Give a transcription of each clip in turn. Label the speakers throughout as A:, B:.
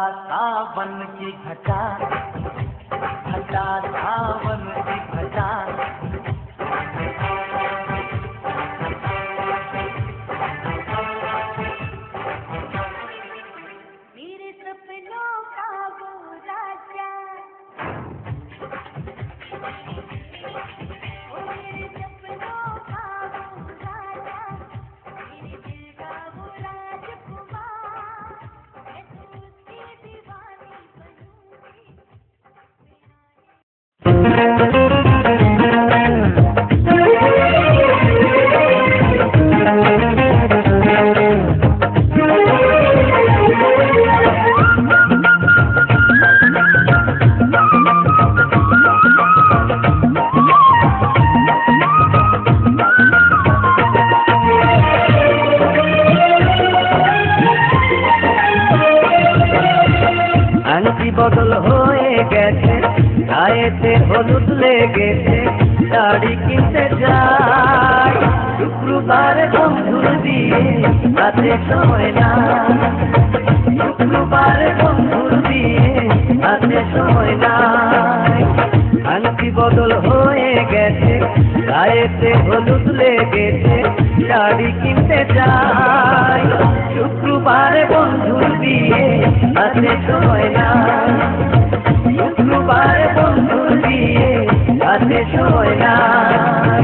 A: सावन की घटा, घटा सावन की घटा।
B: मेरे सपनों का वो राजा, ओ मेरे सपनों का वो राजा, मेरे दिल का वो राजकुमार, मैं तो उसकी दीवानी बनूंगी।
A: আংটি বদল হয়ে গেছে, গায়েতে হলুদ লেগেছে, শাড়ি কিনতে যাই শুক্রবার বন্ধুর দিয়ে, হাতে সময় না। শুক্রবার বন্ধুর দিয়ে, হাতে সময় নাই। আংটি বদল হয়ে গেছে, গায়েতে হলুদ লেগেছে, শাড়ি কিনতে যাই শুক্রবার বন্ধুর দিয়ে, হাতে সময় নাই। শুক্রবার বন্ধুর দিয়ে, হাতে সময় নাই।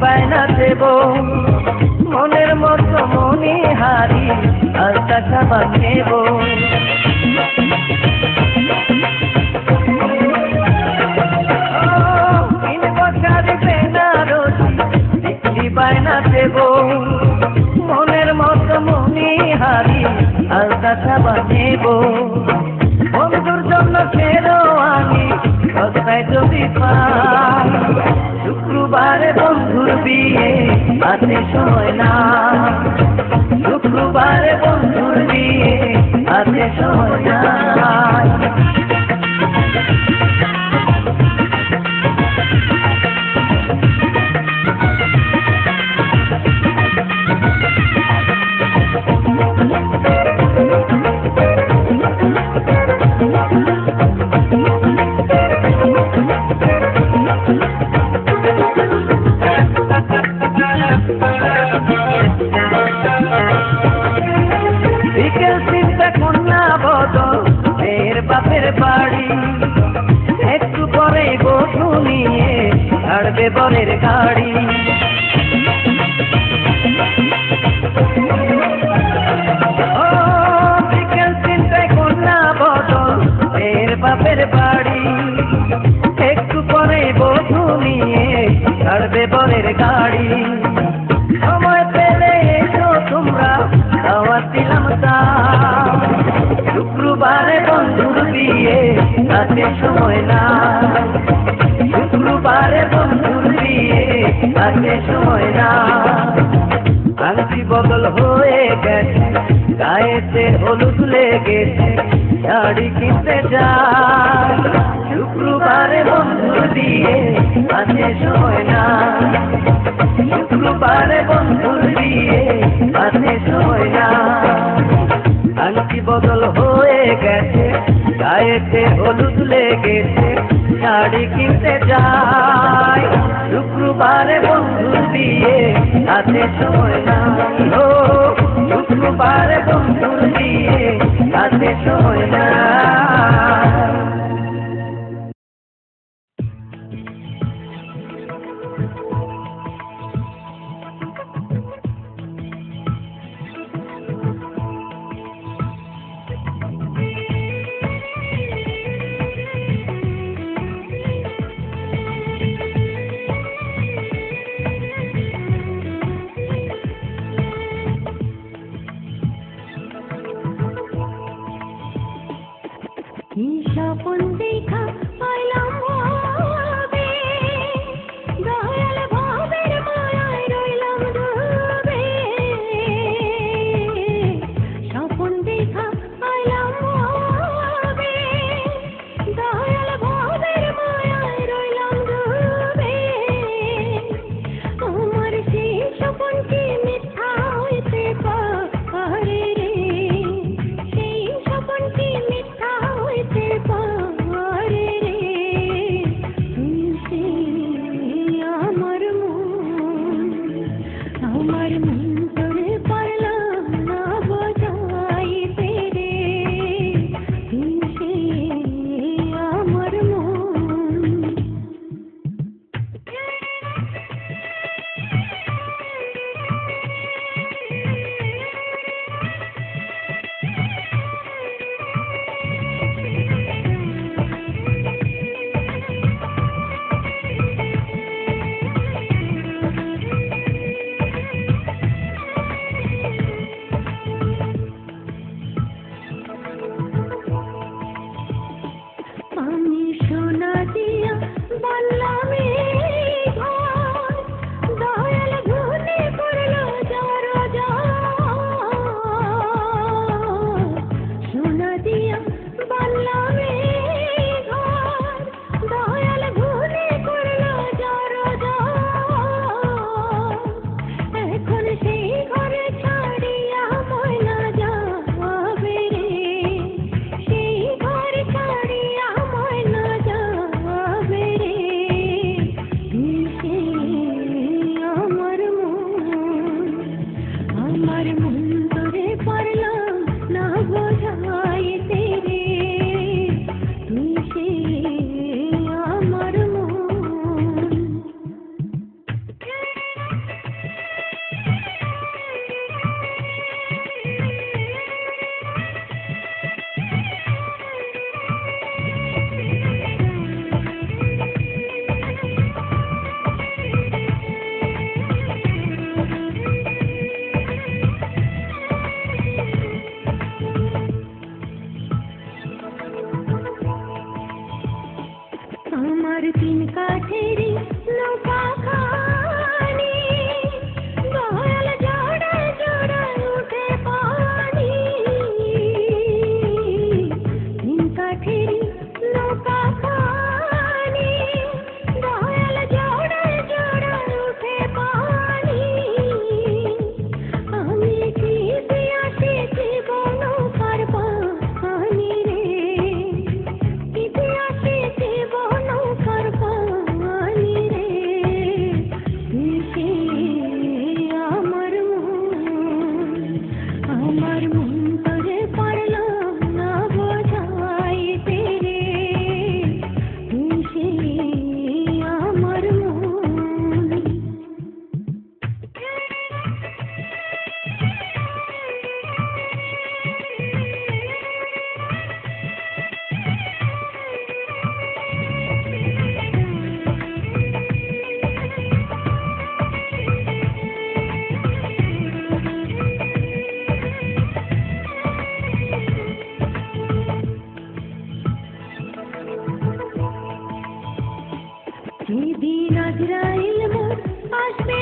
A: বায়না দেব মনের মতো মনি হারি, আলতা সাবান নেব। বায়না দেব মনের মতো মনি হারি, আলতা সাবান নেব। বন্ধুর জন্য শেরওয়ানি সস্তায় যদি পাই, শুক্রবারে বন্ধুর বিয়ে, হাতে সময় না। শুক্রবারে বন্ধুর বিয়ে, হাতে সময় নাই। বিকেল চিন্তা কন্যা বদল এর বাপের বাড়ি, একটু পরে বধূ নিয়ে ছাড়বে বরের গাড়ি। ও বিকেল চিন্তায় কন্যা বদল এর বাপের বাড়ি, একটু পরে বধূ নিয়ে ছাড়বে বরের গাড়ি। সময় পেলে এসো তোমরা, দাওয়াত দিলাম তা। শুক্রবারে বন্ধুর বিয়ে, হাতে সময় না। শুক্রবারে বন্ধুর বিয়ে, হাতে সময় না। আংটি বদল হয়ে গেছে, গায়েতে হলুদ লেগেছে, শাড়ি কিনতে যাই শুক্রবারে বন্ধুর বিয়ে, হাতে সময় না। শুক্রবারে বন্ধুর বিয়ে, হাতে সময় না। আংটি বদল হয়ে গেছে, গায়েতে হলুদ লেগেছে, শাড়ি কিনতে যাই শুক্রবারে বন্ধুর বিয়ে, হাতে সময় না। ও শুক্রবারে বন্ধুর বিয়ে, হাতে সময় না।
B: যেদিন আজরাইল মোর আসবে